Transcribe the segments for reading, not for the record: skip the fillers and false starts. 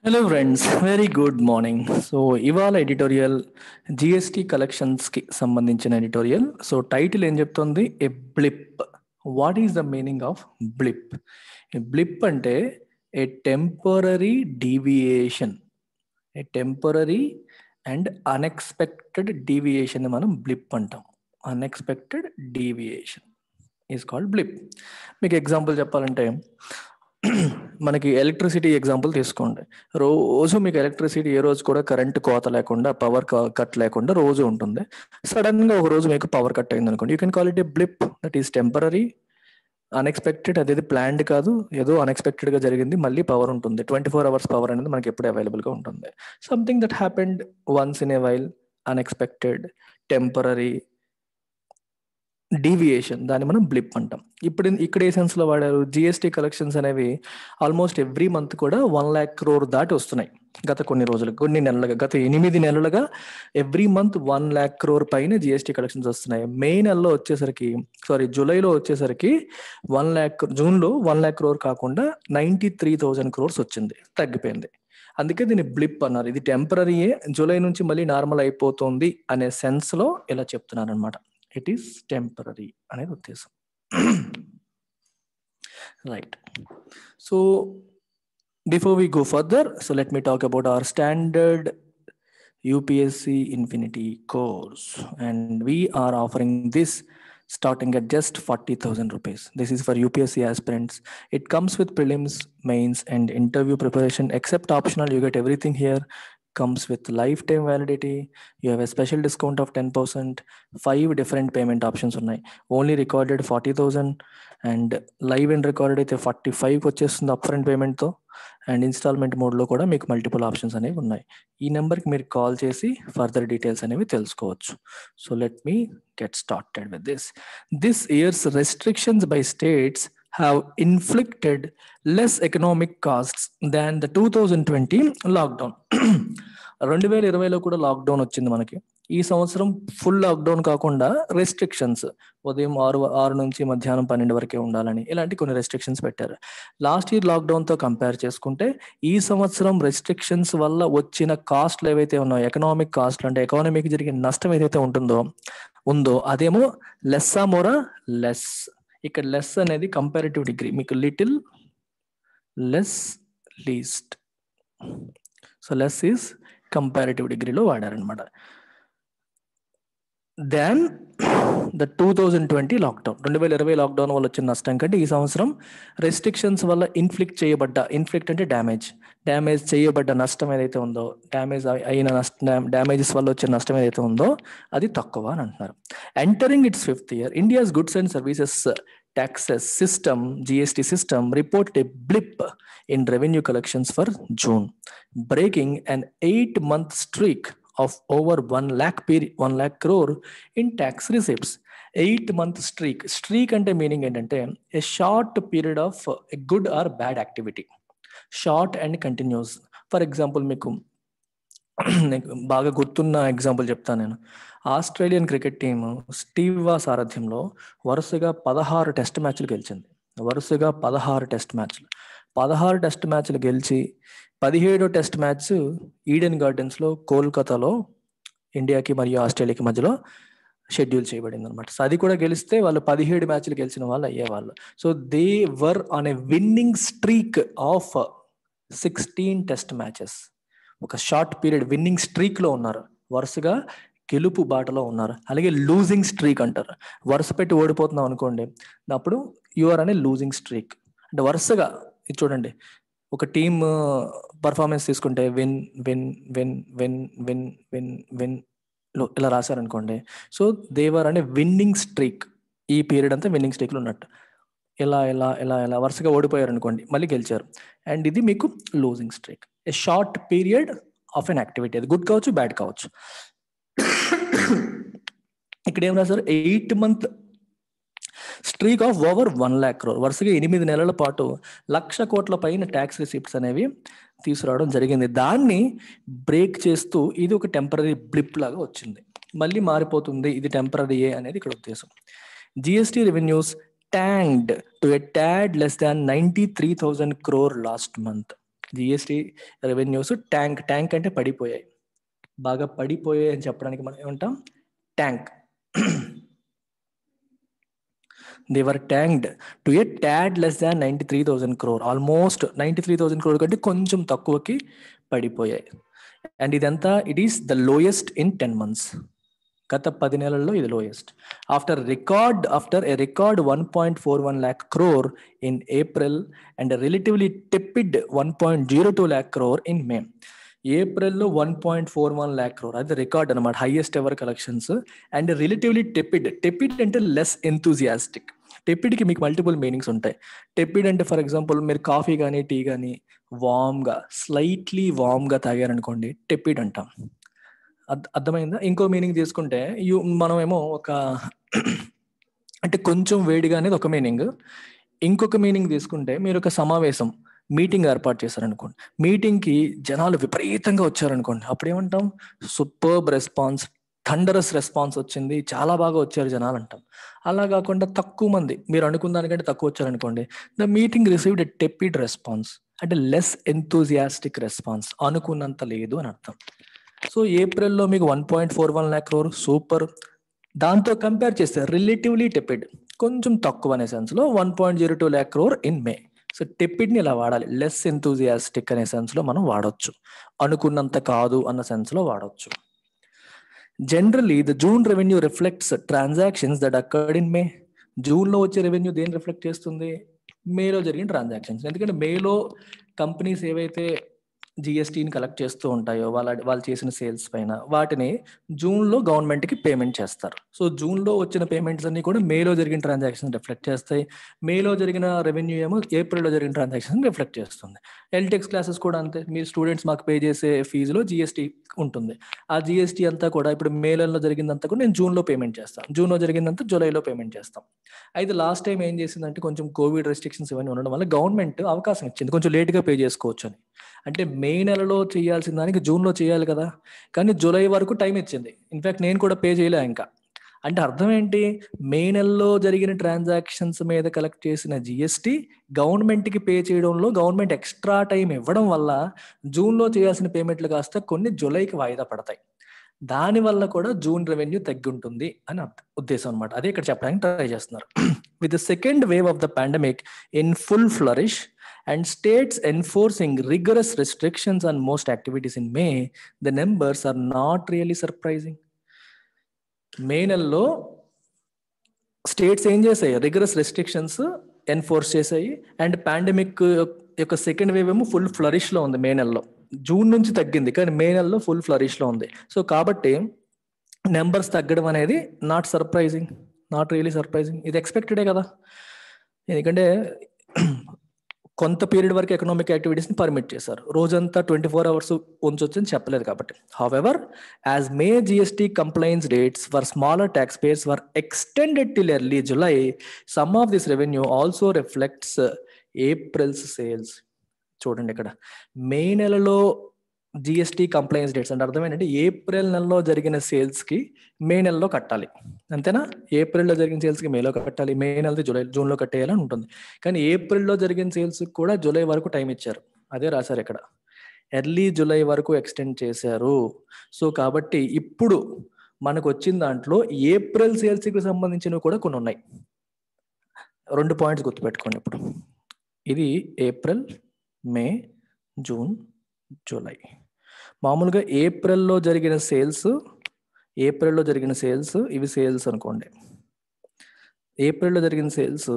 Hello friends, very good morning. So ఇవాళ editorial GST కలెక్షన్స్కి సంబంధించిన ఎడిటోరియల్. సో టైటిల్ ఏం చెప్తుంది? A blip. What is the meaning of blip? Blip అంటే a temporary deviation. A temporary and unexpected deviation మనం blip అంటాం. Unexpected deviation is called blip. మీకు example చెప్పాలంటే మనకి ఎలక్ట్రిసిటీ ఎగ్జాంపుల్ తీసుకోండి. రోజు మీకు ఎలక్ట్రిసిటీ ఏ రోజు కూడా కరెంట్ కోత లేకుండా, పవర్ కట్ లేకుండా రోజు ఉంటుంది. సడన్ గా ఒక రోజు మీకు పవర్ కట్ అయింది అనుకోండి, you can call it A blip. That is temporary, unexpected. అదేది ప్లాన్డ్ కాదు, ఏదో అన్ఎక్స్పెక్టెడ్ గా జరిగింది. మళ్ళీ పవర్ ఉంటుంది. 24 hours పవర్ అనేది మనకి ఎప్పుడు అవైలబుల్ గా ఉంటుంది. Something that happened once in a while, unexpected, temporary deviation, దాన్ని మనం బ్లిప్ అంటాం. ఇక్కడ ఏ సెన్స్ లో వాడారు? జిఎస్టీ కలెక్షన్స్ అనేవి ఆల్మోస్ట్ ఎవ్రీ మంత్ కూడా 1 lakh crore దాటి వస్తున్నాయి. గత కొన్ని నెలలుగా, గత 8 నెలలుగా ఎవ్రీ మంత్ 1 lakh crore పైన జిఎస్టీ కలెక్షన్స్ వస్తున్నాయి. జూలైలో వచ్చేసరికి 1 lakh, జూన్లో 1 lakh crore కాకుండా 93,000 crores వచ్చింది, తగ్గిపోయింది. అందుకే దీన్ని బ్లిప్ అన్నారు. ఇది టెంపరరీయే, జూలై నుంచి మళ్ళీ నార్మల్ అయిపోతుంది అనే సెన్స్ లో ఇలా చెప్తున్నారు అనమాట. ఇట్ ఈస్ టెంపరరీ అనేది ఉద్దేశం. Right. So before we go further, so let me talk about our standard UPSC Infinity course, and we are offering this starting at just 40,000 rupees. This is for UPSC aspirants. It comes with prelims, mains and interview preparation. Except optional, you get everything here. Comes with lifetime validity. You have a special discount of 10%. 5 different payment options ఉన్నాయి. Only recorded 40,000 and live and recorded అయితే 45 వచ్చేస్తుంది upfront పేమెంట్తో. And instalment మోడ్లో కూడా మీకు multiple options అనేవి ఉన్నాయి. ఈ నెంబర్కి మీరు కాల్ చేసి ఫర్దర్ డీటెయిల్స్ అనేవి తెలుసుకోవచ్చు. So let me get started with this. This years restrictions by states have inflicted less economic costs than the 2020 lockdown. 2020లో కూడా లాక్డౌన్ వచ్చింది మనకి. ఈ సంవత్సరం ఫుల్ లాక్డౌన్ కాకుండా రెస్ట్రిక్షన్స్, ఉదయం 6 నుంచి మధ్యాహ్నం 12 వరకే ఉండాలని, ఇలాంటి కొన్ని రెస్ట్రిక్షన్స్ పెట్టారు. లాస్ట్ ఇయర్ లాక్డౌన్తో కంపేర్ చేసుకుంటే ఈ సంవత్సరం రెస్ట్రిక్షన్స్ వల్ల వచ్చిన కాస్ట్లు ఏవైతే ఉన్నాయో, ఎకనామిక్ కాస్ట్లు అంటే ఎకానమీకి జరిగిన నష్టం ఏదైతే ఉందో అదేమో లెస్సా మోరా లెస్. ఇక్కడ లెస్ అనేది కంపారిటివ్ డిగ్రీ, మీకు little, less, least. So less is comparative డిగ్రీలో వాడారనమాట. దెన్ ద 2020 లాక్డౌన్, 2020 లాక్డౌన్ వల్ల వచ్చిన నష్టం కంటే ఈ సంవత్సరం రెస్ట్రిక్షన్స్ వల్ల ఇన్ఫ్లిక్ట్ అంటే డ్యామేజ్ చేయబడ్డ నష్టం ఏదైతే ఉందో, డ్యామేజెస్ వల్ల వచ్చే నష్టం ఏదైతే ఉందో అది తక్కువ అని అంటున్నారు. Entering it's 5th year, India's goods and services taxes system, GST system, reported a blip in revenue collections for June, breaking an 8-month streak of over 1 lakh crore in tax receipts. 8-month streak అంటే meaning ఏంటంటే a short period of a good or bad activity, short and continuous. For example మీకు బాగా గుర్తున్న example చెప్తాను నేను. Australian cricket team Steve వా సారథ్యంలో వరుసగా 16 టెస్ట్ మ్యాచ్లు గెలిచింది. 16 టెస్ట్ మ్యాచ్లు గెలిచి 17వ టెస్ట్ మ్యాచ్ ఈడెన్ గార్డెన్స్లో కోల్కతాలో ఇండియాకి మరియు ఆస్ట్రేలియాకి మధ్యలో షెడ్యూల్ చేయబడింది అనమాట. సో అది కూడా గెలిస్తే వాళ్ళు 17 మ్యాచ్లు గెలిచిన వాళ్ళు అయ్యేవాళ్ళు. So they were on a winnowing streak of 16 test matches. ఒక షార్ట్ పీరియడ్ విన్నింగ్ స్ట్రీక్లో ఉన్నారు, వరుసగా గెలుపు బాటలో ఉన్నారు. అలాగే లూజింగ్ స్ట్రీక్ అంటారు. వరుస పెట్టి ఓడిపోతున్నాం అనుకోండి, అప్పుడు యూఆర్ అనే లూజింగ్ స్ట్రీక్. అంటే వరుసగా ఇది చూడండి, ఒక టీమ్ పర్ఫార్మెన్స్ తీసుకుంటే win win win win win win win ఇలా రాశారనుకోండి, సో దేవర్ అనే విన్నింగ్ స్ట్రీక్. ఈ పీరియడ్ అంతా విన్నింగ్ స్ట్రీక్లో ఉన్నట్టు. ఇలా వరుసగా ఓడిపోయారు అనుకోండి, మళ్ళీ గెలిచారు, అండ్ ఇది మీకు losing streak. A short period of an activity, అది గుడ్ కావచ్చు, బ్యాడ్ కావచ్చు. ఇక్కడ ఏం రాశారు? 8-month streak of over 1 lakh crore. వరుసగా 8 నెలల పాటు 1,00,000 కోట్ల పైన ట్యాక్స్ రిసిప్ట్స్ అనేవి తీసుకురావడం జరిగింది. దాన్ని బ్రేక్ చేస్తూ ఇది ఒక టెంపరరీ బ్లిప్ లాగా వచ్చింది, మళ్ళీ మారిపోతుంది, ఇది టెంపరరీయే అనేది ఇక్కడ ఉద్దేశం. GST revenues tanked to a tad less than 93,000 crore last month. GST revenues tank అంటే పడిపోయాయి, బాగా పడిపోయాయి అని చెప్పడానికి మనం ఏమంటాం, tank. They were tanked to a tad less than 93,000 crore. Almost 93,000 crore కంటే కొంచెం తక్కువకి పడిపోయాయి. అండ్ ఇదంతా it is the lowest in 10 months. గత 10 నెలల్లో ఇది lowest. After a record 1.41 lakh crore in April and relatively tepid 1.02 lakh crore in May. ఏప్రిల్లో 1.41 lakh crore, అది రికార్డ్ అనమాట, highest ever collections. And relatively tepid అంటే less enthusiastic. టెపిడ్కి మీకు multiple meanings ఉంటాయి. టెపిడ్ అంటే ఫర్ ఎగ్జాంపుల్ మీరు కాఫీ కానీ tea కానీ స్లైట్లీ వామ్గా తాగారనుకోండి, టెపిడ్ అంటాం. అర్థమైందా? ఇంకో మీనింగ్ తీసుకుంటే మనమేమో ఒక అంటే కొంచెం వేడిగా అనేది ఒక మీనింగ్. ఇంకొక మీనింగ్ తీసుకుంటే మీరు ఒక సమావేశం మీటింగ్ ఏర్పాటు చేశారనుకోండి, మీటింగ్కి జనాలు విపరీతంగా వచ్చారనుకోండి, అప్పుడు ఏమంటాం, సూపర్బ్ రెస్పాన్స్, థండరస్ రెస్పాన్స్ వచ్చింది, చాలా బాగా వచ్చారు జనాలు అంటాం. అలా కాకుండా తక్కువ మంది, మీరు అనుకున్న దానికంటే తక్కువ వచ్చారనుకోండి, the meeting received a tepid response, అంటే లెస్ ఎంతూజియాస్టిక్ రెస్పాన్స్, అనుకున్నంత లేదు అని అర్థం. సో ఏప్రిల్లో మీకు 1.41 lakh crore సూపర్. దాంతో కంపేర్ చేస్తే రిలేటివ్లీ టెపిడ్, కొంచెం తక్కువ అనే సెన్స్లో 1.02 lakh crore in May. So టెపిడ్ని ఇలా వాడాలి, లెస్ ఎంతూజియాస్టిక్ అనే సెన్స్లో మనం వాడవచ్చు, అనుకున్నంత కాదు అన్న సెన్స్లో వాడవచ్చు. Generally the June revenue reflects transactions that occurred in మే. జూన్లో వచ్చే రెవెన్యూ దేన్ని రిఫ్లెక్ట్ చేస్తుంది? మేలో జరిగిన ట్రాన్సాక్షన్స్. ఎందుకంటే మేలో కంపెనీస్ ఏవైతే జిఎస్టీని కలెక్ట్ చేస్తూ ఉంటాయో వాళ్ళు చేసిన సేల్స్ పైన, వాటిని జూన్లో గవర్నమెంట్కి పేమెంట్ చేస్తారు. సో జూన్లో వచ్చిన పేమెంట్స్ అన్ని కూడా మేలో జరిగిన ట్రాన్సాక్షన్ రిఫ్లెక్ట్ చేస్తాయి. మేలో జరిగిన రెవెన్యూ ఏమో ఏప్రిల్లో జరిగిన ట్రాన్సాక్షన్ రిఫ్లెక్ట్ చేస్తుంది. ఎల్టెక్స్ క్లాసెస్ కూడా అంతే, మీ స్టూడెంట్స్ మాకు పే చేసే ఫీజులో జిఎస్టీ ఉంటుంది. ఆ జిఎస్టీ అంతా కూడా ఇప్పుడు మేలలో జరిగిందంతా కూడా నేను జూన్లో పేమెంట్ చేస్తాను, జూన్లో జరిగిందంతా జూలైలో పేమెంట్ చేస్తాం. అయితే లాస్ట్ టైం ఏం చేసిందంటే కొంచెం కోవిడ్ రెస్ట్రిక్షన్స్ ఇవన్నీ ఉండడం వల్ల గవర్నమెంట్ అవకాశం ఇచ్చింది కొంచెం లేట్గా పే చేసుకోవచ్చు అని. అంటే మే నెలలో చేయాల్సిన దానికి జూన్లో చేయాలి కదా, కానీ జూలై వరకు టైం ఇచ్చింది. ఇన్ఫాక్ట్ నేను కూడా పే చేయలే ఇంకా. అంటే అర్థం ఏంటి, మే నెలలో జరిగిన ట్రాన్సాక్షన్స్ మీద కలెక్ట్ చేసిన జిఎస్టీ గవర్నమెంట్కి పే చేయడంలో గవర్నమెంట్ ఎక్స్ట్రా టైం ఇవ్వడం వల్ల జూన్లో చేయాల్సిన పేమెంట్లు కాస్త కొన్ని జూలైకి వాయిదా పడతాయి. దానివల్ల కూడా జూన్ రెవెన్యూ తగ్గి ఉంటుంది అని ఉద్దేశం అనమాట. అదే ఇక్కడ చెప్పడానికి ట్రై చేస్తున్నారు. With the second wave of the pandemic in full flourish and states enforcing rigorous restrictions on most activities in May, the numbers are not really surprising. మే నెలలో స్టేట్స్ ఏం చేసాయి, రిగరస్ రెస్ట్రిక్షన్స్ ఎన్ఫోర్స్ చేసాయి. And pandemic యొక్క second wave ఏమో full ఫ్లరిష్లో ఉంది మే నెలలో. June నుంచి తగ్గింది కానీ మే నెలలో ఫుల్ ఫ్లరిష్లో ఉంది. సో కాబట్టి నెంబర్స్ తగ్గడం అనేది నాట్ రియలీ సర్ప్రైజింగ్. ఇది ఎక్స్పెక్టెడే కదా, ఎందుకంటే కొంత పీరియడ్ వరకు ఎకనామిక్ యాక్టివిటీస్ని పర్మిట్ చేశారు, రోజంతా 24 hours ఉంచొచ్చు అని చెప్పలేదు కాబట్టి. However, as May GST compliance dates for smaller tax payers were extended till early July, some of this revenue also reflects April's sales. చూడండి ఇక్కడ మే నెలలో జిఎస్టీ కంప్లైన్స్ డేట్స్ అంటే అర్థం ఏంటంటే ఏప్రిల్ నెలలో జరిగిన సేల్స్కి మే నెలలో కట్టాలి, అంతేనా? ఏప్రిల్లో జరిగిన సేల్స్కి మేలో కట్టాలి, మే నెలది జూన్లో కట్టేయాలని ఉంటుంది. కానీ ఏప్రిల్లో జరిగిన సేల్స్కి కూడా జూలై వరకు టైం ఇచ్చారు, అదే రాశారు ఇక్కడ, ఎర్లీ జూలై వరకు ఎక్స్టెండ్ చేశారు. సో కాబట్టి ఇప్పుడు మనకు వచ్చిన దాంట్లో ఏప్రిల్ సేల్స్కి సంబంధించినవి కూడా కొన్ని ఉన్నాయి. 2 పాయింట్స్ గుర్తుపెట్టుకోండి ఇప్పుడు. ఇది ఏప్రిల్, మే, జూన్, జూలై. మామూలుగా ఏప్రిల్లో జరిగిన సేల్స్ ఇవి సేల్స్ అనుకోండి. ఏప్రిల్లో జరిగిన సేల్స్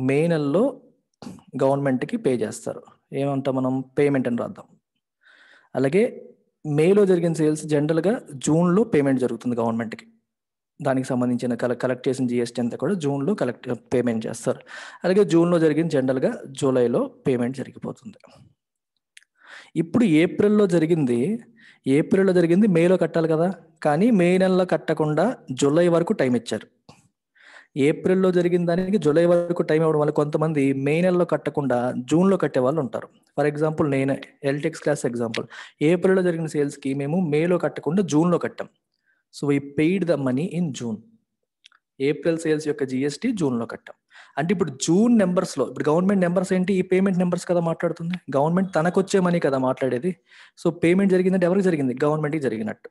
మే నెలలో గవర్నమెంట్కి పే చేస్తారు, ఏమంటాం మనం, పేమెంట్ అని రాద్దాం. అలాగే మేలో జరిగిన సేల్స్ జనరల్గా జూన్లో పేమెంట్ జరుగుతుంది గవర్నమెంట్కి, దానికి సంబంధించిన కలెక్ట్ చేసిన జిఎస్టీ అంతా కూడా జూన్లో పేమెంట్ చేస్తారు. అలాగే జూన్లో జరిగిన జనరల్గా జూలైలో పేమెంట్ జరిగిపోతుంది. ఇప్పుడు ఏప్రిల్లో జరిగింది మేలో కట్టాలి కదా, కానీ మే నెలలో కట్టకుండా జూలై వరకు టైం ఇచ్చారు. ఏప్రిల్లో జరిగిన దానికి జూలై వరకు టైం ఇవ్వడం వల్ల కొంతమంది మే నెలలో కట్టకుండా జూన్లో కట్టే వాళ్ళు ఉంటారు. ఫర్ ఎగ్జాంపుల్ నేను ఎల్టెక్స్ క్లాస్ ఎగ్జాంపుల్, ఏప్రిల్లో జరిగిన సేల్స్కి మేము మేలో కట్టకుండా జూన్లో కట్టాం. So we paid the money in June. April sales యొక్క జిఎస్టీ జూన్లో కట్టాం. అంటే ఇప్పుడు జూన్ నెంబర్స్లో, ఇప్పుడు గవర్నమెంట్ నెంబర్స్ ఏంటి, ఈ పేమెంట్ నెంబర్స్ కదా మాట్లాడుతుంది. గవర్నమెంట్ తనకు వచ్చే మనీ కదా మాట్లాడేది. సో పేమెంట్ జరిగిందంటే ఎవరికి జరిగింది? గవర్నమెంట్కి జరిగినట్టు.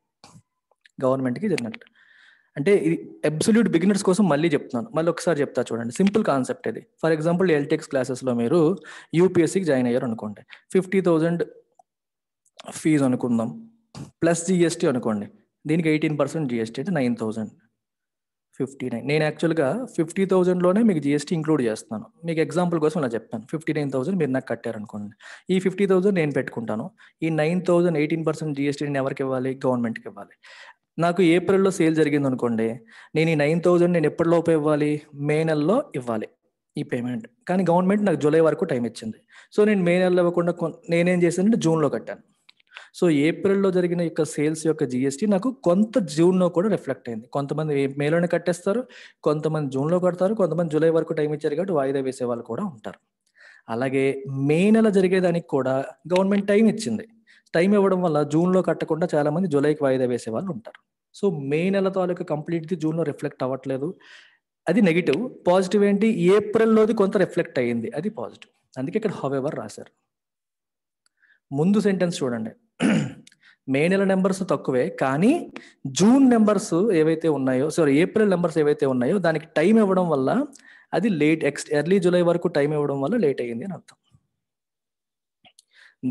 అంటే ఇది అబ్సల్యూట్ బిగినర్స్ కోసం మళ్ళీ చెప్తున్నాను, మళ్ళీ ఒకసారి చెప్తా చూడండి. సింపుల్ కాన్సెప్ట్ ఇది. ఫర్ ఎగ్జాంపుల్ ఎల్టెక్స్ క్లాసెస్లో మీరు యూపీఎస్సీకి జాయిన్ అయ్యారు అనుకోండి, 50,000 ఫీజు అనుకుందాం, ప్లస్ జిఎస్టీ అనుకోండి. దీనికి 18% జిఎస్టీ అంటే 9,059. నేను యాక్చువల్గా 50,000లోనే మీకు జిఎస్టీ ఇంక్లూడ్ చేస్తున్నాను. మీకు ఎగ్జాంపుల్ కోసం అలా చెప్పాను. 59,000 మీరు నాకు కట్టారనుకోండి, ఈ 50,000 నేను పెట్టుకుంటాను. ఈ 9,000 18% జిఎస్టీ నేను ఎవరికి ఇవ్వాలి? గవర్నమెంట్కి ఇవ్వాలి. నాకు ఏప్రిల్లో సేల్ జరిగింది అనుకోండి, నేను ఈ 9,000 నేను ఎప్పటిలోపు ఇవ్వాలి? మే నెలలో ఇవ్వాలి ఈ పేమెంట్. కానీ గవర్నమెంట్ నాకు జూలై వరకు టైం ఇచ్చింది. సో నేను మే నెలలో ఇవ్వకుండా నేనేం చేశానంటే జూన్లో కట్టాను. సో ఏప్రిల్లో జరిగిన యొక్క సేల్స్ యొక్క జిఎస్టీ నాకు కొంత జూన్లో కూడా రిఫ్లెక్ట్ అయింది. కొంతమంది మేలోనే కట్టేస్తారు, కొంతమంది జూన్లో కడతారు, కొంతమంది జూలై వరకు టైం ఇచ్చారు కాబట్టి వాయిదా వేసే వాళ్ళు కూడా ఉంటారు. అలాగే మే నెల జరిగేదానికి కూడా గవర్నమెంట్ టైం ఇచ్చింది. టైం ఇవ్వడం వల్ల జూన్లో కట్టకుండా చాలా మంది జూలైకి వాయిదా వేసే వాళ్ళు ఉంటారు. సో మే నెల తాలూకా కంప్లీట్ది జూన్లో రిఫ్లెక్ట్ అవ్వట్లేదు, అది నెగిటివ్. పాజిటివ్ ఏంటి? ఏప్రిల్లోది కొంత రిఫ్లెక్ట్ అయ్యింది, అది పాజిటివ్. అందుకే ఇక్కడ హౌఎవర్ రాశారు. ముందు సెంటెన్స్ చూడండి, మే నెల నెంబర్స్ తక్కువే కానీ జూన్ నెంబర్స్ ఏవైతే ఉన్నాయో, ఏప్రిల్ నెంబర్స్ ఏవైతే ఉన్నాయో దానికి టైం ఇవ్వడం వల్ల అది లేట్, ఎర్లీ జూలై వరకు టైం ఇవ్వడం వల్ల లేట్ అయ్యింది అని అర్థం.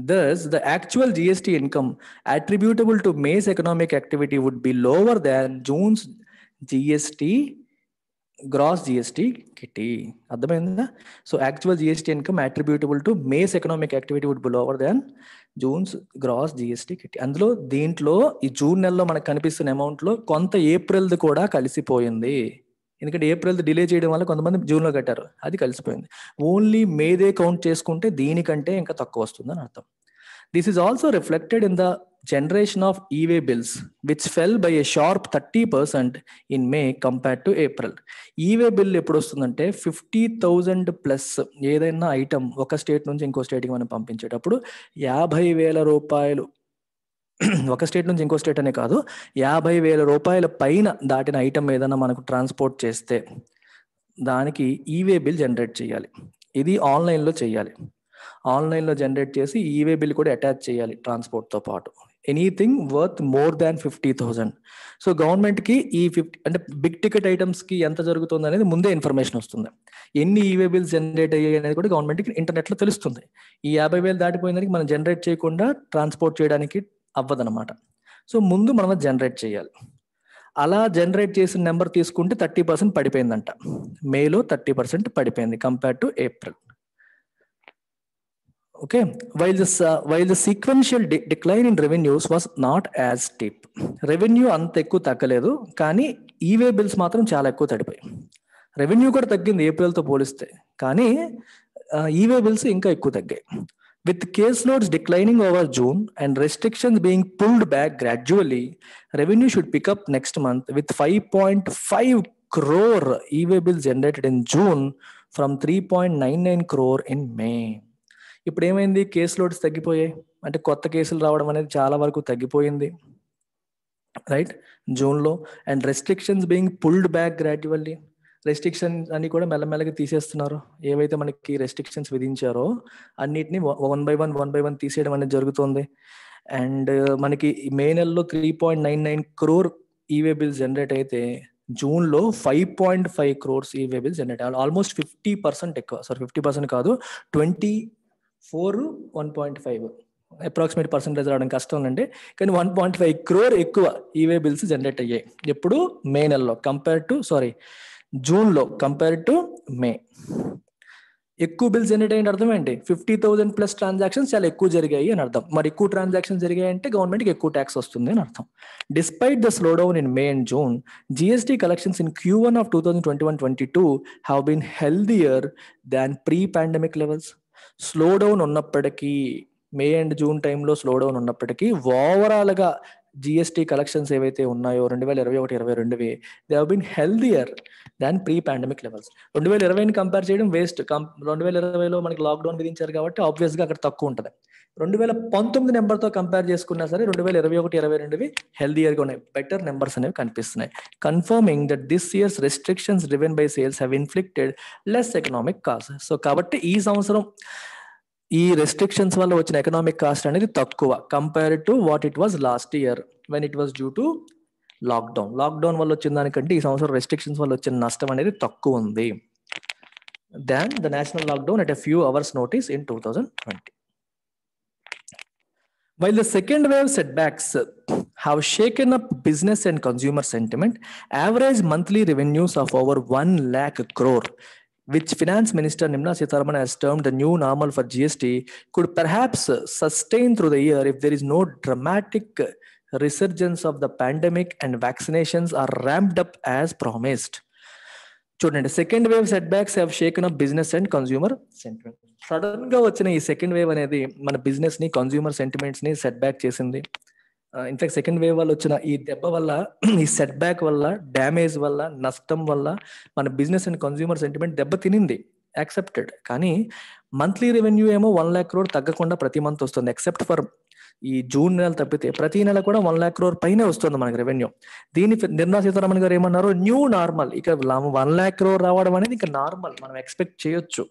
Thus, the actual GST income attributable to May's economic activity would be lower than June's GST, gross GST kitty. అర్థమైందా? So actual GST income attributable to May's economic activity would be lower than June's gross GST kitty. అందులో దీంట్లో ఈ June నెలలో మనకు కనిపిస్తున్న అమౌంట్లో కొంత ఏప్రిల్ది కూడా కలిసిపోయింది. ఎందుకంటే ఏప్రిల్ డిలే చేయడం వల్ల కొంతమంది జూన్లో కట్టారు, అది కలిసిపోయింది. ఓన్లీ మేదే కౌంట్ చేసుకుంటే దీనికంటే ఇంకా తక్కువ వస్తుందని అర్థం. This is also reflected in the generation of e-way bills which fell by a sharp 30% in May compare to April. E-way bill ఎప్పుడు వస్తుందంటే 50,000 ప్లస్ ఏదైనా ఐటమ్ ఒక స్టేట్ నుంచి ఇంకో స్టేట్కి మనం పంపించేటప్పుడు 50,000 రూపాయలు, ఒక స్టేట్ నుంచి ఇంకో స్టేట్ అనే కాదు, 50,000 రూపాయల పైన దాటిన ఐటమ్ ఏదైనా మనకు ట్రాన్స్పోర్ట్ చేస్తే దానికి ఈవే బిల్ జనరేట్ చేయాలి. ఇది ఆన్లైన్లో చేయాలి. ఆన్లైన్లో జనరేట్ చేసి ఈవే బిల్ కూడా అటాచ్ చేయాలి ట్రాన్స్పోర్ట్తో పాటు. Anything worth more than 50,000. So గవర్నమెంట్కి ఈ 50 అంటే బిగ్ టికెట్ ఐటమ్స్కి ఎంత జరుగుతుంది అనేది ముందే ఇన్ఫర్మేషన్ వస్తుంది. ఎన్ని ఈవే బిల్స్ జనరేట్ అయ్యాయి అనేది కూడా గవర్నమెంట్కి ఇంటర్నెట్లో తెలుస్తుంది. ఈ 50,000 దాటిపోయినానికి మనం జనరేట్ చేయకుండా ట్రాన్స్పోర్ట్ చేయడానికి అవ్వదనమాట. సో ముందు మనం జనరేట్ చేయాలి. అలా జనరేట్ చేసిన నెంబర్ తీసుకుంటే 30% పడిపోయిందంట. మేలో 30% పడిపోయింది compare to April. Okay, while the sequential decline in revenues was not as steep. Revenue అంత ఎక్కువ తగ్గలేదు కానీ ఈవే బిల్స్ మాత్రం చాలా ఎక్కువ తగ్గిపోయాయి. రెవెన్యూ కూడా తగ్గింది ఏప్రిల్తో పోలిస్తే, కానీ ఈవే బిల్స్ ఇంకా ఎక్కువ తగ్గాయి. With case loads declining over June and restrictions being pulled back gradually, revenue should pick up next month with 5.5 crore e-way bills generated in June from 3.99 crore in May. ఇప్పుడు ఏమైంది? Case loads తగ్గిపోయాయి, అంటే కొత్త కేసులు రావడం అనేది చాలా వరకు తగ్గిపోయింది రైట్ జూన్లో. And restrictions being pulled back gradually, restrictions అన్ని కూడా మెల్లమెల్లగా తీసేస్తున్నారు. ఏవైతే మనకి రెస్ట్రిక్షన్స్ విధించారో అన్నిటిని వన్ బై వన్ తీసేయడం అనేది జరుగుతుంది. అండ్ మనకి మే నెలలో 3.99 crore ఈవే బిల్స్ జనరేట్ అయితే జూన్లో 5.5 crores ఈవే బిల్స్ జనరేట్ అవ్వాలి. ఆల్మోస్ట్ 50% ఎక్కువ. 50% కాదు, 24 1.5 అప్రాక్సిమేట్ పర్సెంటేజ్ రావడం కష్టం అండి, కానీ 1.5 crore ఎక్కువ ఈవే బిల్స్ జనరేట్ అయ్యాయి. ఎప్పుడు? మే నెలలో జూన్లో కంపేర్ టు మే. ఎక్కువ బిల్స్ జనరేట్ అయ్యే అర్థం ఏంటి? 50,000 ప్లస్ ట్రాన్సాక్షన్స్ చాలా ఎక్కువ జరిగాయి అని అర్థం. మరి ఎక్కువ ట్రాన్సాక్షన్స్ జరిగాయి అంటే గవర్నమెంట్కి ఎక్కువ ట్యాక్స్ వస్తుంది అని అర్థం. Despite the slowdown in May and June, GST collections in Q1 of 2021-22 have been healthier than pre pandemic levels. Slowdown ఉన్నప్పటికీ, మే అండ్ జూన్ టైంలో స్లో డౌన్ ఉన్నప్పటికీ ఓవరాల్గా జిఎస్టీ కలెక్షన్స్ ఏవైతే ఉన్నాయో 2021-22 they have been healthier than pre pandemic levels. 2020ని compare చేయడం waste. 2020లో మనకి లాక్డౌన్ విధించారు కాబట్టి ఆబ్వియస్గా అక్కడ తక్కువ ఉంటుంది. 2019 నెంబర్తో కంపేర్ చేసుకున్నా సరే 2021-22 హెల్దీయర్గా ఉన్నాయి, బెటర్ నెంబర్స్ అనేవి కనిపిస్తున్నాయి. Confirming that this years restrictions driven by sales have inflicted less economic cost. So కాబట్టి ఈ సంవత్సరం ఈ రెస్ట్రిక్షన్స్ వల్ల వచ్చిన ఎకనామిక్ కాస్ట్ అనేది తక్కువ compare to what it was last year when it was due to lockdown వల్ల వచ్చిన దానికంటే ఈ సంవత్సరం రెస్ట్రిక్షన్స్ వల్ల వచ్చిన నష్టం అనేది తక్కువ ఉంది than the national lockdown at a few hours notice in 2020. While the second wave setbacks have shaken up business and consumer sentiment, average monthly revenues of over 1 lakh crore, which Finance Minister Nirmala Sitharaman has termed the new normal for GST, could perhaps sustain through the year if there is no dramatic resurgence of the pandemic and vaccinations are ramped up as promised. చూడండి, second wave set backs have షేకెన్ up business and consumer sentiment. Sudden గా వచ్చిన ఈ second wave అనేది మన business ని, consumer sentiments ని set back చేసింది. In fact second wave వల్ల వచ్చిన ఈ దెబ్బ వల్ల, ఈ సెట్ బ్యాక్ వల్ల, డ్యామేజ్ వల్ల, నష్టం వల్ల మన బిజినెస్ అండ్ కన్స్యూమర్ సెంటిమెంట్ దెబ్బ తినింది, యాక్సెప్టెడ్. కానీ మంత్లీ రెవెన్యూ ఏమో 1 lakh crore తగ్గకుండా ప్రతి మంత్ వస్తుంది, ఎక్సెప్ట్ ఫర్ ఈ జూన్ నెల తప్పితే ప్రతి నెల కూడా 1 lakh crore పైనే వస్తుంది మనకి రెవెన్యూ. దీని నిర్మలా సీతారామన్ గారు ఏమన్నారు, న్యూ నార్మల్. ఇక 1 lakh crore రావడం అనేది ఇంకా నార్మల్, మనం ఎక్స్పెక్ట్ చేయొచ్చు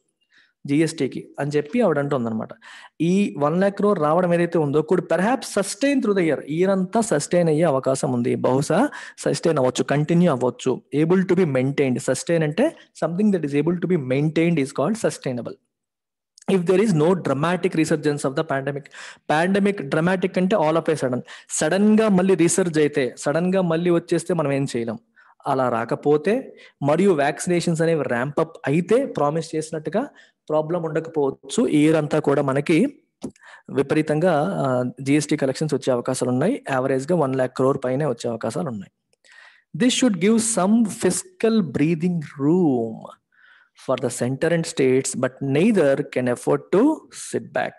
జిఎస్టీకి అని చెప్పి ఆవిడ అంటుంది అనమాట. ఈ 1 lakh crore రావడం ఏదైతే ఉందో could perhaps sustain through the year అంతా సస్టైన్ అయ్యే అవకాశం ఉంది. బహుశా సస్టైన్ అవ్వచ్చు, కంటిన్యూ అవ్వచ్చు, able to be maintained. Sustain అంటే something that is able to be maintained is called sustainable. if there is no dramatic resurgence of the pandemic dramatic అంటే all of a sudden గా మళ్ళీ రీసర్జ్ అయితే, sudden గా మళ్ళీ వచ్చేస్తే మనం ఏం చేయలేం. అలా రాకపోతే మరియు వ్యాక్సినేషన్స్ అనేవి ర్యాంప్ అప్ అయితే ప్రామిస్ చేసినట్టుగా ప్రాబ్లం ఉండకపోవచ్చు. ఈ ఇయర్ అంతా కూడా మనకి విపరీతంగా జిఎస్టీ కలెక్షన్స్ వచ్చే అవకాశాలు ఉన్నాయి. యావరేజ్ గా 1 lakh crore పైనే వచ్చే అవకాశాలు ఉన్నాయి. This should give some fiscal breathing room for the center and states, but neither can afford to sit back.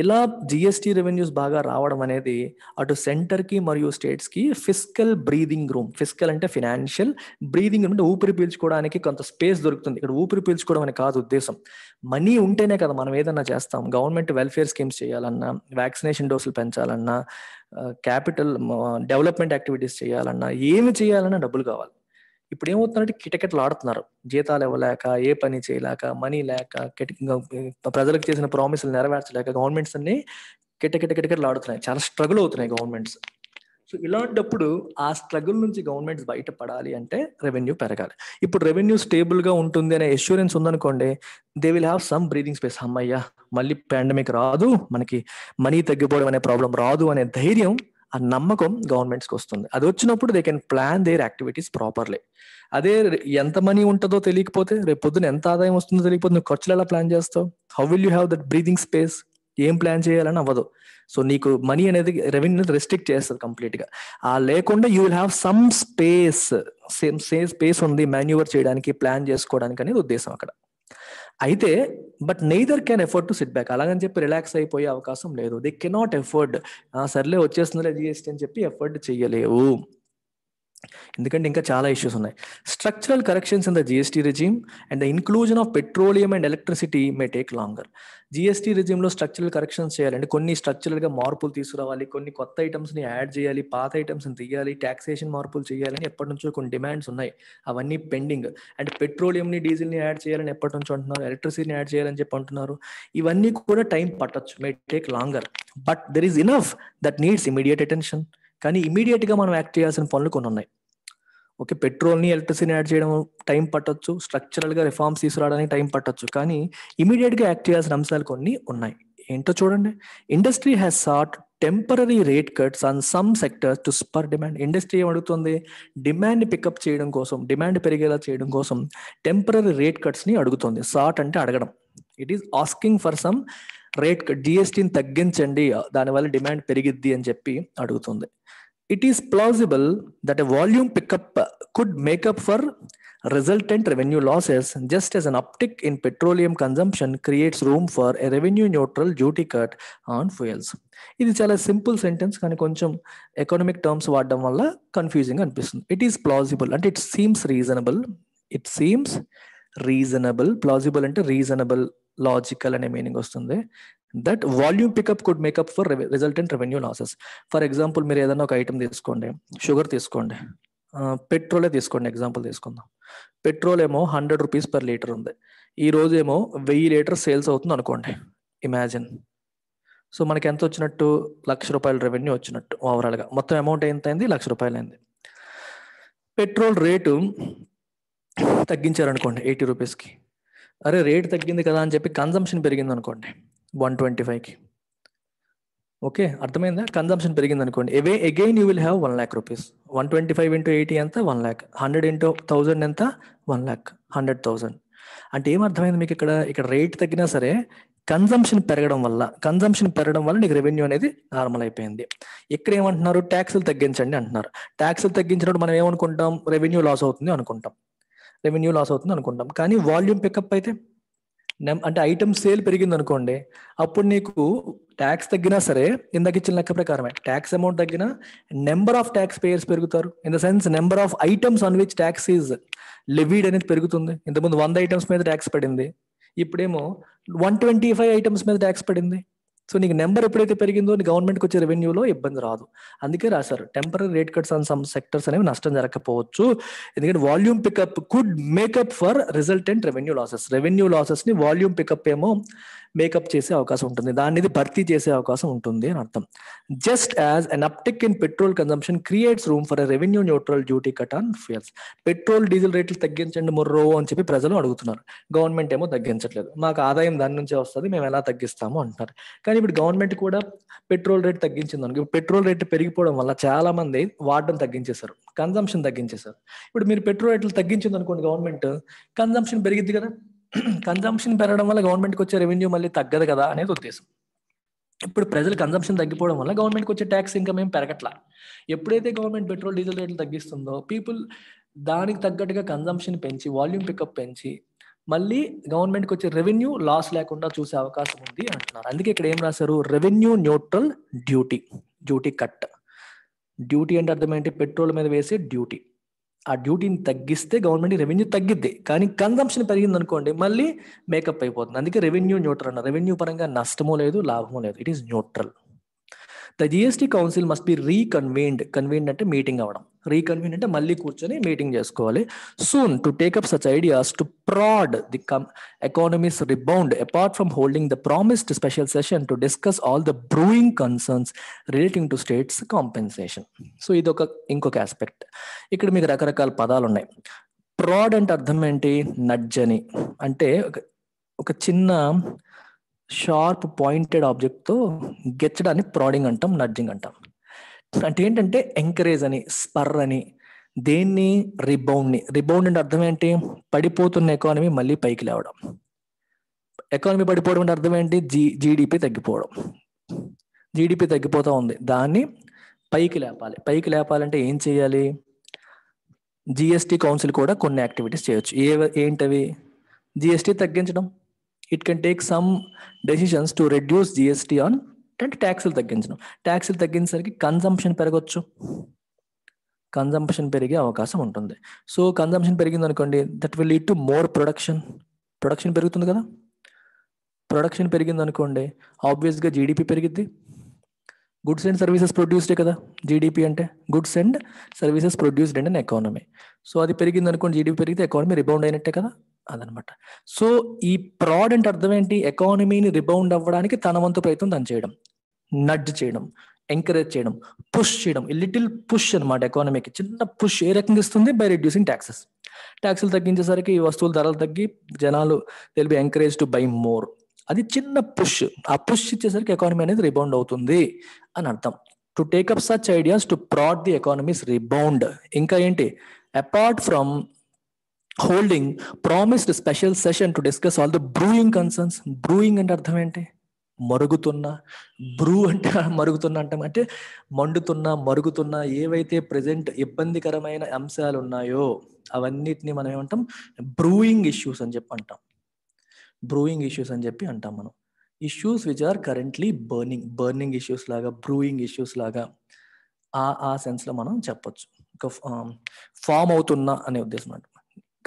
ఇలా జిఎస్టీ రెవెన్యూస్ బాగా రావడం అనేది అటు సెంటర్ కి మరియు స్టేట్స్ కి ఫిస్కల్ బ్రీదింగ్ రూమ్, ఫిస్కల్ అంటే ఫినాన్షియల్, బ్రీదింగ్ రూమ్ అంటే ఊపిరి పీల్చుకోవడానికి కొంత స్పేస్ దొరుకుతుంది. ఇక్కడ ఊపిరి పీల్చుకోవడం అని కాదు ఉద్దేశం, మనీ ఉంటేనే కదా మనం ఏదన్నా చేస్తాం. గవర్నమెంట్ వెల్ఫేర్ స్కీమ్స్ చేయాలన్నా, వ్యాక్సినేషన్ డోసులు పెంచాలన్నా, క్యాపిటల్ డెవలప్మెంట్ యాక్టివిటీస్ చేయాలన్నా, ఏమి చేయాలన్నా డబ్బులు కావాలి. ఇప్పుడు ఏమవుతుందంటే కిటకిటలు ఆడుతున్నారు, జీతాలు ఇవ్వలేక, ఏ పని చేయలేక, మనీ లేక, ప్రజలకు చేసిన ప్రామిసులు నెరవేర్చలేక గవర్నమెంట్స్ అన్ని కిటకిటలు ఆడుతున్నాయి, చాలా స్ట్రగుల్ అవుతున్నాయి గవర్నమెంట్స్. సో ఇలాంటప్పుడు ఆ స్ట్రగుల్ నుంచి గవర్నమెంట్స్ బయటపడాలి అంటే రెవెన్యూ పెరగాలి. ఇప్పుడు రెవెన్యూ స్టేబుల్ గా ఉంటుంది అనే అష్యూరెన్స్ ఉందనుకోండి, they will have some breathing space. అమ్మయ్యా మళ్ళీ పాండమిక్ రాదు, మనకి మనీ తగ్గిపోవడం అనే ప్రాబ్లం రాదు అనే ధైర్యం, ఆ నమ్మకం గవర్నమెంట్స్కి వస్తుంది. అది వచ్చినప్పుడు they can plan there activities properly. అదే ఎంత మనీ ఉంటుందో తెలియకపోతే, రేపు పొద్దున ఎంత ఆదాయం వస్తుందో తెలియకపోతే నువ్వు ఖర్చులు ఎలా ప్లాన్ చేస్తావు? How will you have that breathing space? ఏం ప్లాన్ చేయాలని అవ్వదు. సో నీకు మనీ అనేది రెవెన్యూ రెస్ట్రిక్ట్ చేస్తుంది కంప్లీట్ గా. ఆ లేకుండా you will have some space ఉంది మాన్యూవర్ చేయడానికి, ప్లాన్ చేసుకోవడానికి అనేది ఉద్దేశం అక్కడ. అయితే but neither can afford to sit back. అలాగని చెప్పి రిలాక్స్ అయిపోయే అవకాశం లేదు. దే కెనాట్ ఎఫోర్డ్, సర్లే వచ్చేస్తుందిలే జిఎస్టీ అని చెప్పి ఎఫోర్డ్ చేయలేవు. ఎందుకంటే ఇంకా చాలా ఇష్యూస్ ఉన్నాయి. Structural corrections in the GST regime and the inclusion of petroleum and electricity may take longer. GST regime లో స్ట్రక్చరల్ కరెక్షన్స్ చేయాలంటే కొన్ని స్ట్రక్చరల్ గా మార్పులు తీసుకురావాలి, కొన్ని కొత్త ఐటమ్స్ ని యాడ్ చేయాలి, పాత ఐటమ్స్ ని తీయాలి, టాక్సేషన్ మార్పులు చేయాలని ఎప్పటి నుంచో కొన్ని డిమాండ్స్ ఉన్నాయి, అవన్నీ పెండింగ్. అండ్ పెట్రోలియం ని, డీజిల్ ని యాడ్ చేయాలని ఎప్పటి నుంచో అంటున్నారు, ఎలక్ట్రిసిటీని యాడ్ చేయాలని చెప్పి అంటున్నారు. ఇవన్నీ కూడా టైం పట్టొచ్చు, may take longer, but there is enough that needs immediate attention. కానీ ఇమీడియట్ గా మనం యాక్ట్ చేయాల్సిన పనులు కొన్ని ఉన్నాయి. ఓకే, పెట్రోల్ని, ఎలక్ట్రిసిటీని యాడ్ చేయడం టైం పట్టొచ్చు, స్ట్రక్చరల్ గా రిఫార్మ్స్ తీసుకురావడానికి టైం పట్టొచ్చు, కానీ ఇమీడియట్ గా యాక్ట్ చేయాల్సిన అంశాలు కొన్ని ఉన్నాయి. ఏంటో చూడండి. Industry has sought temporary rate cuts on some sectors to spur demand. Industry ఏమడుగుతుంది? డిమాండ్ పికప్ చేయడం కోసం, డిమాండ్ పెరిగేలా చేయడం కోసం టెంపరరీ రేట్ కట్స్ ని అడుగుతుంది. సాట్ అంటే అడగడం. It is asking for some rate cut, జిఎస్టీని తగ్గించండి, దానివల్ల డిమాండ్ పెరిగిద్ది అని చెప్పి అడుగుతుంది. It is plausible that a volume pickup could make up for resultant revenue losses, just as an uptick in petroleum consumption creates room for a revenue neutral duty cut on fuels. ఇది చాలా simple sentence, కానీ కొంచెం economic terms వాడడం వల్ల confusing అనిపిస్తుంది. It is plausible అంటే it seems reasonable, it seems reasonable. Plausible అంటే reasonable, logical అనే మీనింగ్ వస్తుంది. That volume pickup could make up for resultant revenue losses. For example మీరు ఏదైనా ఒక ఐటమ్ తీసుకోండి, షుగర్ తీసుకోండి, పెట్రోలే తీసుకోండి, ఎగ్జాంపుల్ తీసుకుందాం. పెట్రోల్ ఏమో 100 రూపీస్ పర్ లీటర్ ఉంది, ఈ రోజు ఏమో 1000 లీటర్ సేల్స్ అవుతుంది అనుకోండి, ఇమాజిన్. సో మనకి ఎంత వచ్చినట్టు, ₹1,00,000 రెవెన్యూ వచ్చినట్టు. ఓవరాల్ గా మొత్తం అమౌంట్ ఎంత అయింది, ₹1,00,000 అయింది. పెట్రోల్ రేటు తగ్గించారనుకోండి 80 రూపీస్కి. అరే రేట్ తగ్గింది కదా అని చెప్పి కన్జంప్షన్ పెరిగింది అనుకోండి 125కి. ఓకే, అర్థమైందా? కన్జంప్షన్ పెరిగింది అనుకోండి, again you will have 1,00,000 rupees. 125 into 80 ఎంత, 1,00,000. 100 into 1000 ఎంత, 1,00,000. 100,000. అంటే ఏమర్థమైంది మీకు ఇక్కడ? ఇక్కడ రేట్ తగ్గినా సరే కన్జంప్షన్ పెరగడం వల్ల నీకు రెవెన్యూ అనేది నార్మల్ అయిపోయింది. ఇక్కడ ఏమంటున్నారు, ట్యాక్సులు తగ్గించండి అంటున్నారు. ట్యాక్సులు తగ్గించినప్పుడు మనం ఏమనుకుంటాం, రెవెన్యూ లాస్ అవుతుంది అనుకుంటాం. కానీ వాల్యూమ్ పికప్ అయితే, అంటే ఐటమ్ సేల్ పెరిగింది అనుకోండి, అప్పుడు నీకు ట్యాక్స్ తగ్గినా సరే ఇందాక ఇచ్చిన లెక్క ప్రకారమే ట్యాక్స్ అమౌంట్ తగ్గినా నెంబర్ ఆఫ్ ట్యాక్స్ పేయర్స్ పెరుగుతారు. In the sense number of items on which tax is levied అనేది పెరుగుతుంది. ఇంతకుముందు 100 ఐటమ్స్ మీద ట్యాక్స్ పడింది, ఇప్పుడేమో 125 ఐటమ్స్ మీద ట్యాక్స్ పడింది. సో నీకు నెంబర్ ఎప్పుడైతే పెరిగిందో నీ గవర్నమెంట్కి వచ్చే రెవెన్యూలో ఇబ్బంది రాదు. అందుకే రాశారు temporary rate cuts on some sectors అనేవి నష్టం జరగకపోవచ్చు, ఎందుకంటే volume pickup could make up for resultant revenue losses ని వాల్యూమ్ పికప్ ఏమో మేకప్ చేసే అవకాశం ఉంటుంది, దాన్ని భర్తీ చేసే అవకాశం ఉంటుంది అని అర్థం. Just as an uptick in petrol consumption creates room for a revenue neutral duty cut on fuels. Petrol diesel రేట్లు తగ్గించండి మొర్రో అని చెప్పి ప్రజలు అడుగుతున్నారు, గవర్నమెంట్ ఏమో తగ్గించట్లేదు, మాకు ఆదాయం దాని నుంచే వస్తుంది, మేము ఎలా తగ్గిస్తాము అంటున్నారు. కానీ ఇప్పుడు గవర్నమెంట్ కూడా పెట్రోల్ రేట్ తగ్గించింది అనుకో, పెట్రోల్ రేట్ పెరిగిపోవడం వల్ల చాలా మంది వాడడం తగ్గించేశారు, కన్సంప్షన్ తగ్గించేశారు. ఇప్పుడు మీరు పెట్రోల్ రేట్లు తగ్గించింది అనుకోండి గవర్నమెంట్, కన్సంప్షన్ పెరిగిద్ది కదా, కన్సంప్షన్ పెరగడం వల్ల గవర్నమెంట్కి వచ్చే రెవెన్యూ మళ్ళీ తగ్గదు కదా అనేది ఉద్దేశం. ఇప్పుడు ప్రజలు కన్సంప్షన్ తగ్గిపోవడం వల్ల గవర్నమెంట్కి వచ్చే ట్యాక్స్ ఇన్కమ్ ఏం పెరగట్లా. ఎప్పుడైతే గవర్నమెంట్ పెట్రోల్ డీజిల్ రేట్లు తగ్గిస్తుందో పీపుల్ దానికి తగ్గట్టుగా కన్సంప్షన్ పెంచి వాల్యూమ్ పికప్ పెంచి మళ్ళీ గవర్నమెంట్కి వచ్చే రెవెన్యూ లాస్ లేకుండా చూసే అవకాశం ఉంది అంటున్నారు. అందుకే ఇక్కడ ఏం రాశారు, revenue neutral duty cut. Duty అంటే అర్థం ఏంటి, పెట్రోల్ మీద వేసే డ్యూటీ. ఆ డ్యూటీని తగ్గిస్తే గవర్నమెంట్ రెవెన్యూ తగ్గిద్ది, కానీ కన్సంప్షన్ పెరిగింది అనుకోండి మళ్ళీ మేకప్ అయిపోతుంది. అందుకే రెవెన్యూ న్యూట్రల్ అన్న, రెవెన్యూ పరంగా నష్టమో లేదు లాభమో లేదు, it is neutral. The GST council must be reconvened. Convened అంటే మీటింగ్ అవ్వడం, రీకన్వీన్ అంటే మళ్ళీ కూర్చొని మీటింగ్ చేసుకోవాలి. Soon to take up such ideas to prod the economy's rebound, apart from holding the promised special session to discuss all the brewing concerns relating to states compensation. So ఇది ఇంకొక aspect. ఇక్కడ మీకు రకరకాల పదాలు ఉన్నాయి. Proud అంటే అర్థం ఏంటి, నడ్జ్ అని, అంటే ఒక చిన్న షార్ప్ పాయింటెడ్ ఆబ్జెక్ట్ తో గెచ్చడాన్ని ప్రాడింగ్ అంటాం, నడ్జింగ్ అంటాం. అంటే ఏంటంటే ఎంకరేజ్ అని, స్పర్ అని. దేన్ని, రిబౌండ్ అంటే అర్థం ఏంటి, పడిపోతున్న ఎకానమీ మళ్ళీ పైకి లేవడం. ఎకానమీ పడిపోవడం అంటే అర్థం ఏంటి, జీడిపి తగ్గిపోవడం. జీడిపి తగ్గిపోతా ఉంది, దాన్ని పైకి లేపాలంటే ఏం చేయాలి, జిఎస్టి కౌన్సిల్ కూడా కొన్ని యాక్టివిటీస్ చేయొచ్చు. ఏంటవి, జిఎస్టి తగ్గించడం, it can take some decisions to reduce GST on, అంటే ట్యాక్సులు తగ్గించడం. ట్యాక్సులు తగ్గించేసరికి కన్సంప్షన్ పెరగచ్చు, కన్సంప్షన్ పెరిగే అవకాశం ఉంటుంది. సో కన్సంప్షన్ పెరిగింది అనుకోండి, that will lead to more production పెరుగుతుంది కదా. ప్రొడక్షన్ పెరిగింది అనుకోండి ఆబ్వియస్గా జీడిపి పెరిగిద్ది. గుడ్స్ అండ్ సర్వీసెస్ ప్రొడ్యూస్డే కదా జీడిపి అంటే, goods and services produced and an economy. So అది పెరిగింది అనుకోండి, జీడిపి పెరిగితే ఎకానమీ రిబౌండ్ అయినట్టే కదా, అదనమాట. సో ఈ ప్రాడ్ అంటే అర్థం ఏంటి, ఎకానమీని రిబౌండ్ అవ్వడానికి తన వంతు ప్రయత్నం తను చేయడం, నడ్జ్ చేయడం, ఎంకరేజ్ చేయడం, పుష్ చేయడం. లిటిల్ పుష్ అనమాట ఎకానమీకి, చిన్న పుష్. ఏ రకంగా ఇస్తుంది, బై రిడ్యూసింగ్ ట్యాక్సెస్. ట్యాక్సులు తగ్గించేసరికి ఈ వస్తువుల ధరలు తగ్గి జనాలు will be encourage to buy more. అది చిన్న పుష్. ఆ పుష్ ఇచ్చేసరికి ఎకానమీ అనేది రిబౌండ్ అవుతుంది అని అర్థం. To take up such ideas to proud the economies rebound. ఇంకా ఏంటి, apart from holding promised special session to discuss all the brewing concerns. Brewing అంటే అర్థం ఏంటి, మరుగుతున్న. బ్రూ అంటే మరుగుతున్న అంటాం, అంటే మరుగుతున్న ఏవైతే ప్రెసెంట్ ఇబ్బందికరమైన అంశాలు ఉన్నాయో అవన్నిటిని మనం ఏమంటాం, బ్రూయింగ్ ఇష్యూస్ అని చెప్పి అంటాం. మనం issues which are currently burning issues లాగా, బ్రూయింగ్ ఇష్యూస్ లాగా ఆ సెన్స్ లో మనం చెప్పొచ్చు. ఫామ్ అవుతున్నా అనే ఉద్దేశం అంట.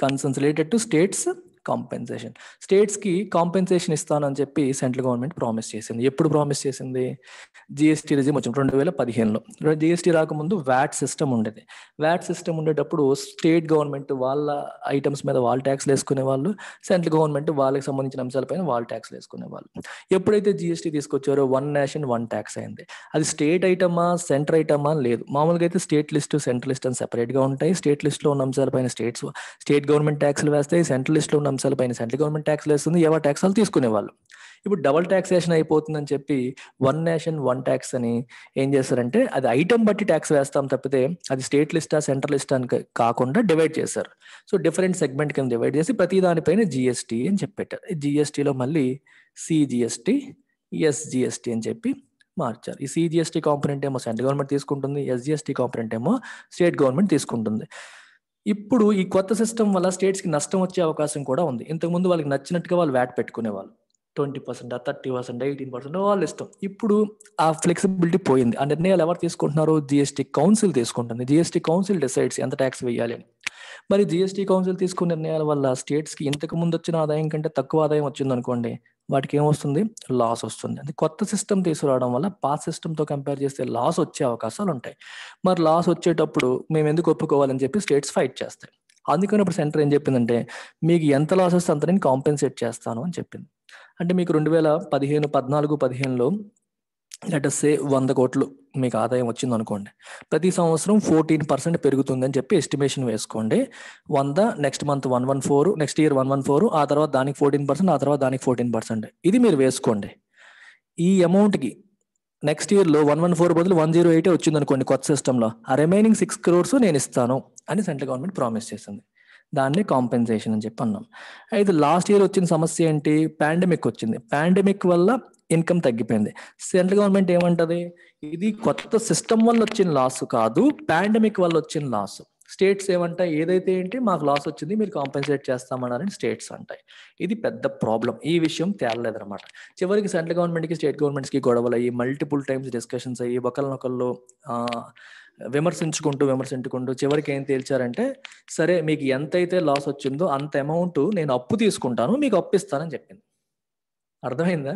Concerns related to states compensation. స్టేట్స్కి కాంపెన్సేషన్ ఇస్తానని చెప్పి సెంట్రల్ గవర్నమెంట్ ప్రామిస్ చేసింది. ఎప్పుడు ప్రామిస్ చేసింది? జిఎస్టీ రిజిమ్ వచ్చింది 2015లో. జిఎస్టీ రాకముందు వ్యాట్ సిస్టమ్ ఉండేది. వ్యాట్ సిస్టమ్ ఉండేటప్పుడు స్టేట్ గవర్నమెంట్ వాళ్ళ ఐటమ్స్ మీద వాళ్ళు ట్యాక్స్లు వేసుకునే వాళ్ళు, సెంట్రల్ గవర్నమెంట్ వాళ్ళకి సంబంధించిన అంశాలపైన వాళ్ళు ట్యాక్స్లు వేసుకునే వాళ్ళు. ఎప్పుడైతే జిఎస్టీ తీసుకొచ్చారో వన్ నేషన్ వన్ ట్యాక్స్ అయింది. అది స్టేట్ ఐటమా సెంటర్ ఐటమా లేదు. మామూలుగా అయితే స్టేట్ లిస్ట్ సెంట్రల్ లిస్ట్ అని సెపరేట్గా ఉంటాయి. స్టేట్ లిస్ట్లో ఉన్న అంశాలపైన స్టేట్ గవర్నమెంట్ ట్యాక్స్లు వేస్తాయి, సెంట్రల్ లిస్ట్లో ఉన్న అంశాలపైన సెంట్రల్ గవర్నమెంట్ ట్యాక్స్లు వేస్తుంది, ఎవరి ట్యాక్స్లు తీసుకునేవాళ్ళు. ఇప్పుడు డబుల్ ట్యాక్సేషన్ అయిపోతుందని చెప్పి వన్ నేషన్ వన్ ట్యాక్స్ అని ఏం చేస్తారంటే అది ఐటమ్ బట్టి ట్యాక్స్ వేస్తాం తప్పితే అది స్టేట్ లిస్టా సెంట్రల్ లిస్టా అని కాకుండా డివైడ్ చేశారు. సో డిఫరెంట్ సెగ్మెంట్ కింద డివైడ్ చేసి ప్రతి దానిపైన జిఎస్టీ అని చెప్పారు. జిఎస్టీలో మళ్ళీ సిజిఎస్టీ, ఎస్జిఎస్టీ అని చెప్పి మార్చారు. ఈ సిజిఎస్టీ కాంపోనెంట్ ఏమో సెంట్రల్ గవర్నమెంట్ తీసుకుంటుంది, ఎస్జిఎస్టీ కాంపోనెంట్ ఏమో స్టేట్ గవర్నమెంట్ తీసుకుంటుంది. ఇప్పుడు ఈ కొత్త సిస్టమ్ వల్ల స్టేట్స్కి నష్టం వచ్చే అవకాశం కూడా ఉంది. ఇంతకుముందు వాళ్ళకి నచ్చినట్టుగా వాళ్ళు వ్యాట్ పెట్టుకునేవాళ్ళు, 20%, 30%, 18% వాళ్ళ ఇష్టం. ఇప్పుడు ఆ ఫ్లెక్సిబిలిటీ పోయింది. ఆ నిర్ణయాలు ఎవరు తీసుకుంటున్నారు? జిఎస్టీ కౌన్సిల్ తీసుకుంటుంది. జిఎస్టీ కౌన్సిల్ డిసైడ్స్ ఎంత ట్యాక్స్ వేయాలి అని. మరి జిఎస్టీ కౌన్సిల్ తీసుకున్న నిర్ణయాల వల్ల స్టేట్స్కి ఇంతకు ముందు వచ్చిన ఆదాయం కంటే తక్కువ ఆదాయం వచ్చింది అనుకోండి, వాటికి ఏమొస్తుంది? లాస్ వస్తుంది. అది కొత్త సిస్టమ్ తీసుకురావడం వల్ల పాత సిస్టమ్తో కంపేర్ చేస్తే లాస్ వచ్చే అవకాశాలు ఉంటాయి. మరి లాస్ వచ్చేటప్పుడు మేము ఎందుకు ఒప్పుకోవాలని చెప్పి స్టేట్స్ ఫైట్ చేస్తాయి. అందుకని ఇప్పుడు సెంటర్ ఏం చెప్పిందంటే మీకు ఎంత లాస్ వస్తే అంత నేను కాంపెన్సేట్ చేస్తాను అని చెప్పింది. అంటే మీకు 2014-15లో లెటస్ సే 100 కోట్లు మీకు ఆదాయం వచ్చింది అనుకోండి, ప్రతి సంవత్సరం 14% పెరుగుతుంది అని చెప్పి ఎస్టిమేషన్ వేసుకోండి. 100, నెక్స్ట్ మంత్ 114, నెక్స్ట్ ఇయర్ 114, ఆ తర్వాత దానికి 14%, ఆ తర్వాత దానికి 14%. ఇది మీరు వేసుకోండి. ఈ అమౌంట్కి నెక్స్ట్ ఇయర్లో 114 బదులు 108 వచ్చింది అనుకోండి కొత్త సిస్టంలో, ఆ రిమైనింగ్ 6 crores నేను ఇస్తాను అని సెంట్రల్ గవర్నమెంట్ ప్రామిస్ చేసింది. దాన్ని కాంపెన్సేషన్ అని చెప్పి అన్నాం. అయితే లాస్ట్ ఇయర్ వచ్చిన సమస్య ఏంటి? పాండమిక్ వచ్చింది. పాండమిక్ వల్ల ఇన్కమ్ తగ్గిపోయింది. సెంట్రల్ గవర్నమెంట్ ఏమంటది? ఇది కొత్త సిస్టమ్ వల్ల వచ్చిన లాస్ కాదు, పాండమిక్ వల్ల వచ్చిన లాస్. స్టేట్స్ ఏమంటాయి? ఏదైతే ఏంటి మాకు లాస్ వచ్చింది మీరు కాంపెన్సేట్ చేస్తామన్నారని స్టేట్స్ అంటాయి. ఇది పెద్ద ప్రాబ్లం. ఈ విషయం తేలలేదన్నమాట. చివరికి సెంట్రల్ గవర్నమెంట్కి స్టేట్ గవర్నమెంట్స్కి గొడవలు అయ్యి మల్టిపుల్ టైమ్స్ డిస్కషన్స్ అయ్యి ఒకరినొకళ్ళు విమర్శించుకుంటూ చివరికి ఏం తేల్చారంటే సరే మీకు ఎంతైతే లాస్ వచ్చిందో అంత అమౌంట్ నేను అప్పు తీసుకుంటాను, మీకు అప్పు ఇస్తానని చెప్పింది. అర్థమైందా?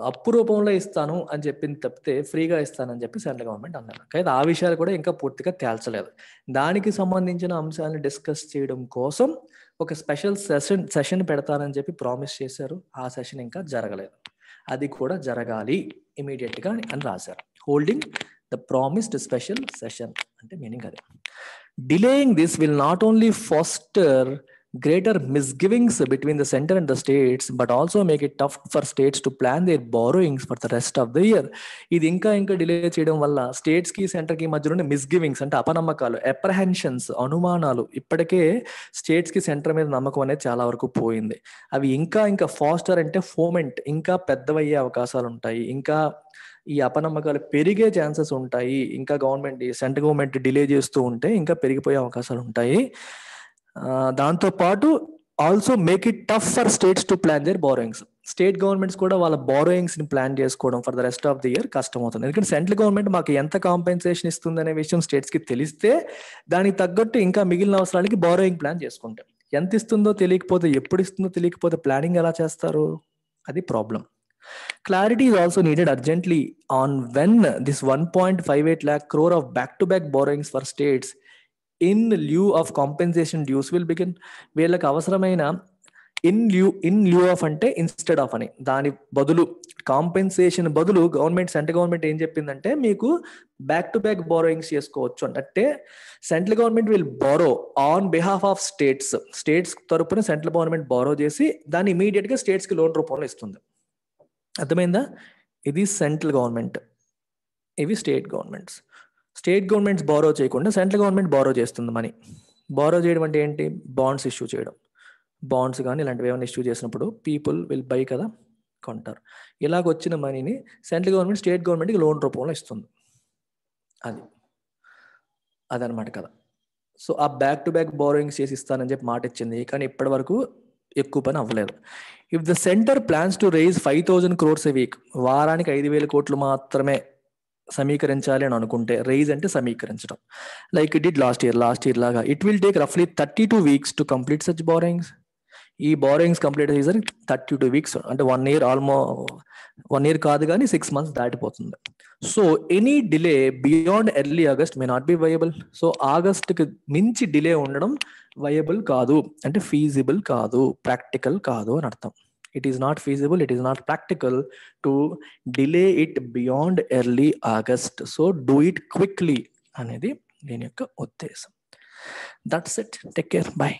అప్పు రూపంలో ఇస్తాను అని చెప్పింది తప్పితే ఫ్రీగా ఇస్తానని చెప్పి సెంట్రల్ గవర్నమెంట్ అన్నారు. అయితే ఆ విషయాలు కూడా ఇంకా పూర్తిగా తేల్చలేదు. దానికి సంబంధించిన అంశాలను డిస్కస్ చేయడం కోసం ఒక స్పెషల్ సెషన్ పెడతానని చెప్పి ప్రామిస్ చేశారు. ఆ సెషన్ ఇంకా జరగలేదు. అది కూడా జరగాలి ఇమీడియట్ గా అని రాశారు. Holding the promised special session అంటే మీనింగ్ అదే. Delaying this will not only foster greater misgivings between the center and the states, but also make it tough for states to plan their borrowings for the rest of the year. ఇది ఇంకా delay చేయడం వల్ల states కి centre కి మధ్యలోనే మిస్గివింగ్స్ అంటే అపనమ్మకాలు, apprehensions, అనుమానాలు, ఇప్పటికే స్టేట్స్ కి సెంటర్ మీద నమ్మకం అనేది చాలా వరకు పోయింది. అవి ఇంకా ఫాస్టర్ అంటే ఫోమెంట్ ఇంకా పెద్దవయ్యే అవకాశాలు ఉంటాయి. ఇంకా ఈ అపనమ్మకాలు పెరిగే ఛాన్సెస్ ఉంటాయి. ఇంకా సెంట్రల్ గవర్నమెంట్ డిలే చేస్తూ ఉంటే ఇంకా పెరిగిపోయే అవకాశాలు ఉంటాయి. దాంతో పాటు also make it tough for states to plan their borrowings. State governments కూడా వాళ్ళ బారోయింగ్స్ ని ప్లాన్ చేసుకోవడం for the rest of the year కష్టం అవుతుంది. ఎందుకంటే సెంట్రల్ గవర్నమెంట్ మాకు ఎంత కాంపెన్సేషన్ ఇస్తుంది అనే విషయం స్టేట్స్ కి తెలిస్తే దానికి తగ్గట్టు ఇంకా మిగిలిన అవసరాలకి బారోయింగ్ ప్లాన్ చేసుకుంటాం. ఎంత ఇస్తుందో తెలియకపోతే, ఎప్పుడు ఇస్తుందో తెలియకపోతే ప్లానింగ్ ఎలా చేస్తారు? అది problem. Clarity is also needed urgently on when this 1.58 lakh crore of back-to-back borrowings for states in lieu of compensation dues will begin. వీళ్ళకి అవసరమైన ఇన్ లియూ ఆఫ్ అంటే ఇన్స్టెడ్ ఆఫ్ అని, దాని బదులు కాంపెన్సేషన్ బదులు సెంట్రల్ గవర్నమెంట్ ఏం చెప్పిందంటే మీకు బ్యాక్ టు బ్యాక్ బారోయింగ్స్ చేసుకోవచ్చు అంటే central government will borrow on behalf of states తరపున సెంట్రల్ గవర్నమెంట్ బారో చేసి దాన్ని ఇమీడియట్ గా స్టేట్స్ కి లోన్ రూపంలో ఇస్తుంది. అర్థమైందా? ఇది సెంట్రల్ గవర్నమెంట్, ఇవి state governments. State governments borrow చేయకుండా సెంట్రల్ గవర్నమెంట్ బారో చేస్తుంది మనీ. బారో చేయడం అంటే ఏంటి? బాండ్స్ ఇష్యూ చేయడం. బాండ్స్ కానీ ఇలాంటివి ఏమైనా ఇష్యూ చేసినప్పుడు పీపుల్ విల్ బై కదా, కొంటారు. ఇలాగ వచ్చిన మనీని సెంట్రల్ గవర్నమెంట్ స్టేట్ గవర్నమెంట్కి లోన్ రూపంలో ఇస్తుంది. అదనమాట కదా. సో ఆ బ్యాక్ టు బ్యాక్ బారోయింగ్స్ చేసి ఇస్తానని చెప్పి మాట ఇచ్చింది, కానీ ఇప్పటి వరకు ఎక్కువ పని అవ్వలేదు. If the centre plans to raise 5,000 crores a week, వారానికి 5,000 కోట్లు మాత్రమే సమీకరించాలి అని అనుకుంటే, రైజ్ అంటే సమీకరించడం, like it did last year లాగా, ఇట్ విల్ టేక్ రఫ్లీ 32 weeks to complete such borrowings. ఈ బారోయింగ్స్ కంప్లీట్ అయ్యేసరికి 32 weeks, అంటే 1 year, ఆల్మోస్ట్ 1 year కాదు కానీ 6 months దాటిపోతుంది. So any delay beyond early August may not be viable. So ఆగస్ట్కి మించి డిలే ఉండడం వయబుల్ కాదు, అంటే ఫీజిబుల్ కాదు, ప్రాక్టికల్ కాదు అని అర్థం. It is not feasible, it is not practical to delay it beyond early August. So do it quickly అనేది దీని యొక్క ఉద్దేశం. That's it. Take care. By.